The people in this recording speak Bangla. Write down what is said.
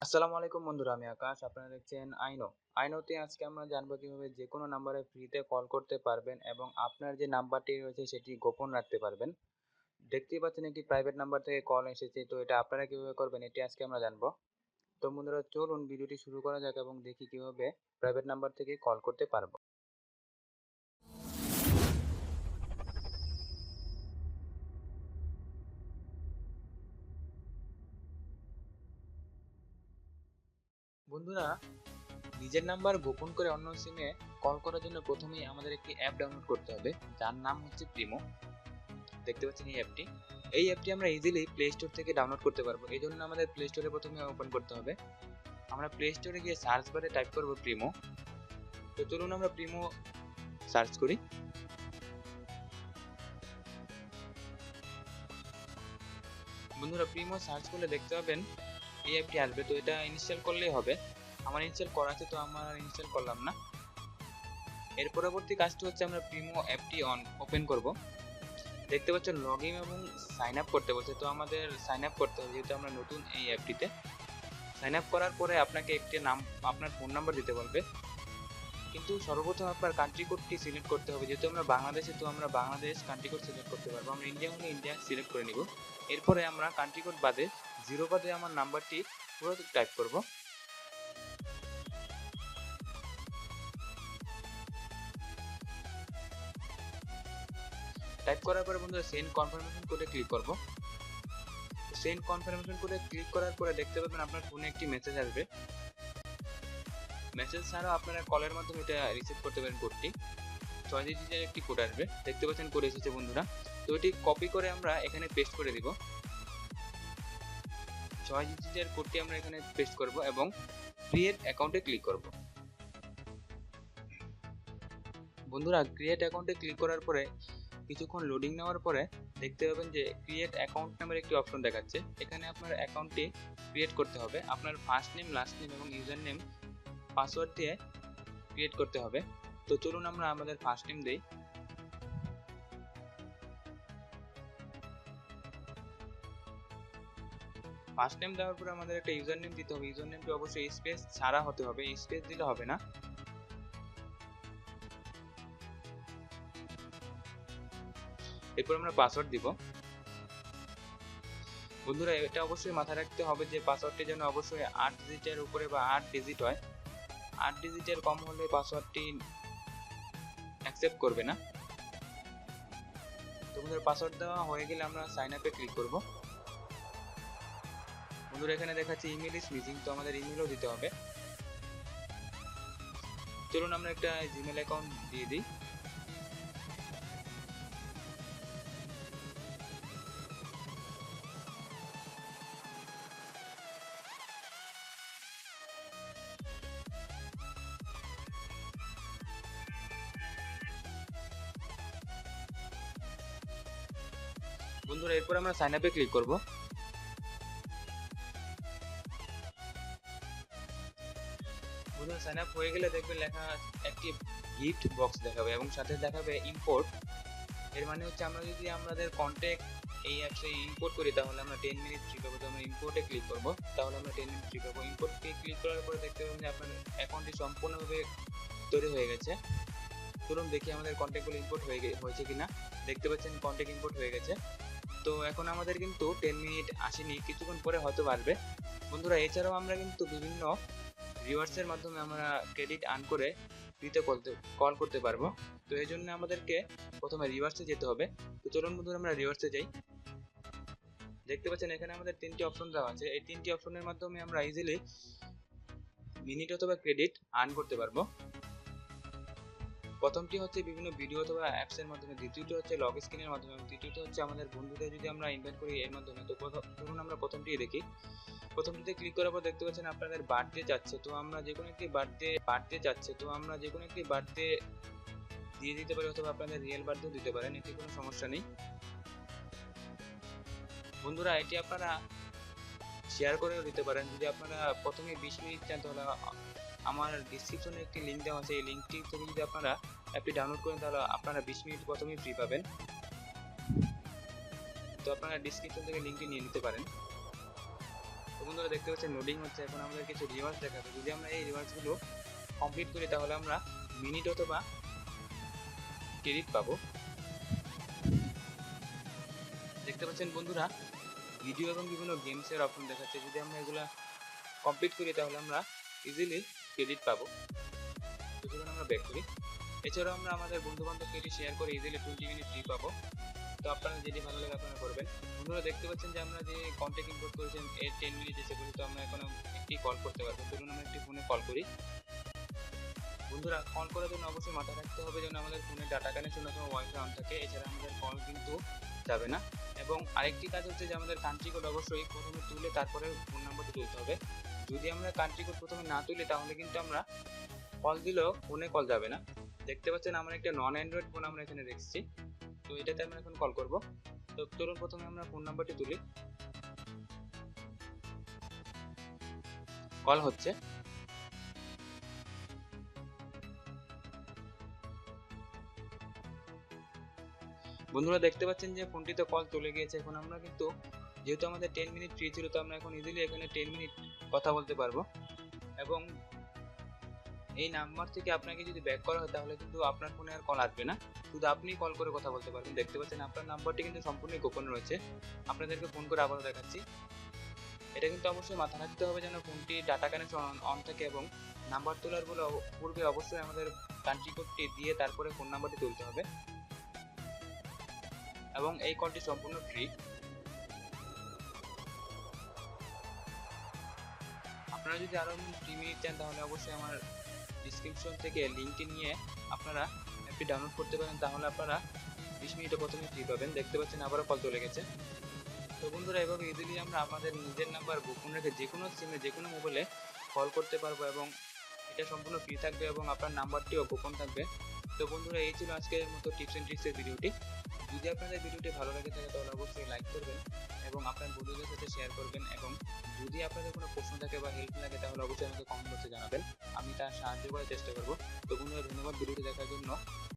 আসসালামু আলাইকুম বন্ধুরা, আমি আকাশ। আপনারা দেখছেন আইনো। আইনোতে আজকে আমরা জানবো কিভাবে যেকোনো নাম্বারে ফ্রিতে কল করতে পারবেন এবং আপনার যে নাম্বারটি রয়েছে সেটি গোপন রাখতে পারবেন। দেখতেই পাচ্ছেন একটি প্রাইভেট নাম্বার থেকে কল এসেছে, তো এটা আপনারা কিভাবে করবেন এটি আজকে আমরা জানবো। তো বন্ধুরা চলুন ভিডিওটি শুরু করা যাক এবং দেখি কিভাবে প্রাইভেট নাম্বার থেকে কল করতে পারবো। বন্ধুরা, নিজের নাম্বার গোপন করে অন্য সিমে কল করার জন্য প্রথমেই আমাদের একটি অ্যাপ ডাউনলোড করতে হবে, যার নাম হচ্ছে প্রিমো। দেখতে পাচ্ছেন এই অ্যাপটি আমরা ইজিলি প্লে স্টোর থেকে ডাউনলোড করতে পারবো। এই জন্য আমাদের প্লে স্টোরে প্রথমে ওপেন করতে হবে। আমরা প্লে স্টোরে গিয়ে সার্চ বারে টাইপ করব প্রিমো। তো চলুন আমরা প্রিমো সার্চ করি। বন্ধুরা, প্রিমো সার্চ করলে দেখতে পাবেন এই অ্যাপটি আসবে। তো এটা ইনস্টল করলেই হবে। আমার ইনস্টল করা আছে, তো আমার ইনস্টল করলাম না। এর পরবর্তী কাজটি হচ্ছে আমরা প্রিমো অ্যাপটি ওপেন করব। দেখতে পাচ্ছেন লগ ইন এবং সাইন আপ করতে বলছে, তো আমাদের সাইন আপ করতে হবে যেহেতু আমরা নতুন এই অ্যাপটিতে। সাইন আপ করার পরে আপনাকে একটি নাম, আপনার ফোন নাম্বার দিতে বলবে। কিন্তু সর্বপ্রথম আপনার কান্ট্রি কোডটি সিলেক্ট করতে হবে। যেহেতু আমরা বাংলাদেশে, তো আমরা বাংলাদেশ কান্ট্রি কোড সিলেক্ট করতে পারবো। আমরা ইন্ডিয়া হলে ইন্ডিয়া সিলেক্ট করে নিব। এরপরে আমরা কান্ট্রি কোড বাদে জিরো বাদে আমার নাম্বারটি পুরো টাইপ করব। টাইপ করার পরে বন্ধুরা সেন্ড কনফার্মেশন কোডে ক্লিক করব। সেন্ড কনফার্মেশন কোডে ক্লিক করার পরে দেখতে পাবেন আপনার ফোনে একটি মেসেজ আসবে। মেসেজ ছাড়াও আপনারা কলের মাধ্যমে এটা রিসিভ করতে পারেন কোডটি। 6 ডিজিটের একটি কোড আসবে। দেখতে পাচ্ছেন কোড এসেছে বন্ধুরা। তো এটি কপি করে আমরা এখানে পেস্ট করে দিব। 6 ডিজিটের কোডটি আমরা এখানে পেস্ট করব এবং ক্রিয়েট অ্যাকাউন্টে ক্লিক করব। বন্ধুরা, ক্রিয়েট অ্যাকাউন্টে ক্লিক করার পরে কিছুক্ষণ লোডিং নেওয়ার পরে দেখতে পাবেন যে ক্রিয়েট অ্যাকাউন্ট নামের একটি অপশন দেখাচ্ছে। এখানে আপনার অ্যাকাউন্টটি ক্রিয়েট করতে হবে। আপনার ফার্স্ট নেম, লাস্ট নেম এবং ইউজার নেম, পাসওয়ার্ড দিয়ে ক্রিয়েট করতে হবে। তো চলুন আমরা আমাদের ফার্স্ট নেম দেই। ফার্স্ট নেম দেওয়ার পরে আমাদের একটা ইউজার নেম দিতে হবে। ইউজার নেমটি অবশ্যই স্পেস ছাড়া হতে হবে, স্পেস দিলে হবে না। এরপর আমরা পাসওয়ার্ড দিব। বন্ধুরা, এটা অবশ্যই মাথায় রাখতে হবে যে পাসওয়ার্ডটি যেন অবশ্যই 8 ডিজিটের উপরে বা 8 ডিজিট হয়। 8 ডিজিটের কম হলে পাসওয়ার্ডটি অ্যাকসেপ্ট করবে না। তো বন্ধুরা, পাসওয়ার্ড দেওয়া হয়ে গেলে আমরা সাইন আপে ক্লিক করব। বন্ধুরা, এখানে দেখাচ্ছে ইমেল ইজ মিসিং, তো আমাদের ইমেলও দিতে হবে। চলুন আমরা একটা জিমেল অ্যাকাউন্ট দিয়ে দিই। বন্ধুরা, এরপর আমরা সাইন আপে ক্লিক করব। বন্ধুরা, সাইন আপ হয়ে গেলে দেখবেন লেখা একটি গিফট বক্স দেখাবে এবং সাথে দেখাবে ইম্পোর্ট। এর মানে হচ্ছে আমরা যদি আমাদের কন্ট্যাক্ট এই অ্যাপসে ইম্পোর্ট করি তাহলে আমরা 10 মিনিট ফ্রি পাবো। তো আমরা ইম্পোর্টে ক্লিক করব, তাহলে আমরা 10 মিনিট ফ্রি পাবো। ইম্পোর্টে ক্লিক করার পরে দেখতে পাবেন যে আপনার অ্যাকাউন্টটি সম্পূর্ণভাবে তৈরি হয়ে গেছে। চলুন দেখি আমাদের কন্ট্যাক্টগুলো ইম্পোর্ট হয়েছে কিনা। দেখতে পাচ্ছেন কন্ট্যাক্ট ইম্পোর্ট হয়ে গেছে। তো এখন আমাদের কিন্তু 10 মিনিট আসেনি, কিছুক্ষণ পরে হয়তো বাড়বে। বন্ধুরা, এছাড়াও আমরা কিন্তু বিভিন্ন রিওয়ার্ডসের মাধ্যমে আমরা ক্রেডিট আর্ন করে ফ্রিতে কল করতে পারবো। তো এই জন্য আমাদেরকে প্রথমে রিওয়ার্ডসে যেতে হবে। তো চলুন বন্ধুরা আমরা রিওয়ার্ডসে যাই। দেখতে পাচ্ছেন এখানে আমাদের 3টি অপশন দেওয়া আছে। এই 3টি অপশনের মাধ্যমে আমরা ইজিলি মিনিট অথবা ক্রেডিট আর্ন করতে পারবো। প্রথমটি হচ্ছে বিভিন্ন ভিডিও অথবা অ্যাপসের মাধ্যমে, দ্বিতীয়টি হচ্ছে লগ স্ক্রিনের মাধ্যমে, এবং তৃতীয়টি হচ্ছে আমাদের বন্ধুদের যদি আমরা ইনভাইট করি এর মাধ্যমে। তো ধরুন আমরা প্রথমটি দেখি। প্রথমটিতে ক্লিক করার পর দেখতে পাচ্ছেন আপনাদের বার্থডে চাচ্ছে, তো আমরা যে কোনো একটি বার্থডে দিয়ে দিতে পারি অথবা আপনাদের রিয়েল বার্থডেও দিতে পারেন, এতে কোনো সমস্যা নেই। বন্ধুরা, এটি আপনারা শেয়ার করেও দিতে পারেন। যদি আপনারা প্রথমে 20 মিনিট চান তাহলে আমার ডিসক্রিপশনে একটি লিঙ্ক দেওয়া আছে, এই লিঙ্কটি থেকে যদি আপনারা অ্যাপটি ডাউনলোড করেন তাহলে আপনারা 20 মিনিট প্রথমেই ফ্রি পাবেন। তো আপনারা ডিসক্রিপশন থেকে লিঙ্কটি নিয়ে নিতে পারেন। তো বন্ধুরা দেখতে পাচ্ছেন লোডিং হচ্ছে, এখন আমাদের কিছু রিওয়ার্ডস দেখাবে। যদি আমরা এই রিওয়ার্ডস গুলো কমপ্লিট করি তাহলে আমরা মিনিট অথবা ক্রেডিট পাবো। দেখতে পাচ্ছেন বন্ধুরা ভিডিও এবং বিভিন্ন গেমসের অপশন দেখাচ্ছে, যদি আমরা এগুলা কমপ্লিট করি তাহলে আমরা ইজিলি ক্রেডিট পাবো। তো চলুন আমরা ব্যাক করি। এছাড়াও আমরা আমাদের বন্ধু বান্ধবকে এটি শেয়ার করে ইজিলি 20 মিনিট ফ্রি পাবো। তো আপনারা যেটি ভালো লাগে আপনারা করবেন। বন্ধুরা দেখতে পাচ্ছেন যে আমরা যে কন্টেন্ট ইম্পোর্ট করেছেন এর 10 মিনিট এসে পড়ি, তো আমরা এখন একটি কল করতে পারবো। চলুন আমরা একটি ফোনে কল করি। বন্ধুরা কল করার জন্য অবশ্যই মাথায় রাখতে হবে যেন আমাদের ফোনে ডাটা কানেকশন অথবা ওয়াইফাই অন থাকে, এছাড়া আমাদের কল কিন্তু যাবে না। এবং আরেকটি কাজ হচ্ছে যে আমাদের কান্ট্রি কোড অবশ্যই প্রথমে তুলে তারপরে ফোন নাম্বারটি তুলতে হবে। যদি আমরা কান্ট্রি কোড প্রথমে না তুলি তাহলে কিন্তু আমরা কল দিলেও ফোনে কল যাবে না। দেখতে পাচ্ছেন আমার একটা নন অ্যান্ড্রয়েড ফোন আমরা এখানে রেখেছি, তো এটাতে আমরা এখন কল করব। তো চলুন প্রথমে আমরা ফোন নাম্বারটি তুলি। কল হচ্ছে। বন্ধুরা দেখতে পাচ্ছেন যে ফোনটিতে কল চলে গিয়েছে। এখন আমরা কিন্তু যেহেতু আমাদের 10 মিনিট ফ্রি ছিল, তো আমরা এখন ইজিলি এখানে 10 মিনিট কথা বলতে পারবো। এবং এই নাম্বার থেকে আপনাকে যদি ব্যাক করা হয় তাহলে কিন্তু আপনার ফোনে আর কল আসবে না, শুধু আপনি কল করে কথা বলতে পারবেন। দেখতে পাচ্ছেন আপনার নাম্বারটি কিন্তু সম্পূর্ণ গোপন রয়েছে। আপনাদেরকে ফোন করে আবারও দেখাচ্ছি। এটা কিন্তু অবশ্যই মাথায় রাখতে হবে যেন ফোনটি ডাটা কানেকশন অন থাকে, এবং নাম্বার তোলার পূর্বে অবশ্যই আমাদের কান্ট্রি কোডটি দিয়ে তারপরে ফোন নাম্বারটি তুলতে হবে। এবং এই কলটি সম্পূর্ণ ফ্রি। আপনারা যদি আরো ফ্রি মিনিট চান তাহলে অবশ্যই আমার ডিসক্রিপশন থেকে লিঙ্কটি নিয়ে আপনারা অ্যাপটি ডাউনলোড করতে পারেন, তাহলে আপনারা 20 মিনিটে প্রথমে ফ্রি পাবেন। দেখতে পাচ্ছেন আবারও কল চলে গেছে। তো বন্ধুরা এভাবে ইজিলি আমরা আমাদের নিজের নাম্বার গোপন রেখে যে কোনো সিমে যে কোনো মোবাইলে কল করতে পারবো, এবং এটা সম্পূর্ণ ফ্রি থাকবে এবং আপনার নাম্বারটিও গোপন থাকবে। তো বন্ধুরা এই ছিল আজকের মতো টিপস এন্ড ট্রিক্সের ভিডিওটি। যদি আপনাদের ভিডিওটি ভালো লাগে থাকে তাহলে অবশ্যই লাইক করবেন এবং আপনার বন্ধুদের সাথে শেয়ার করবেন, এবং যদি আপনাদের কোনো প্রশ্ন থাকে বা হেল্প লাগে তাহলে অবশ্যই আমাকে কমেন্ট বক্সে জানাবেন, আমি তার সাহায্য করার চেষ্টা করব। তো বন্ধুরা ধন্যবাদ ভিডিওটি দেখার জন্য।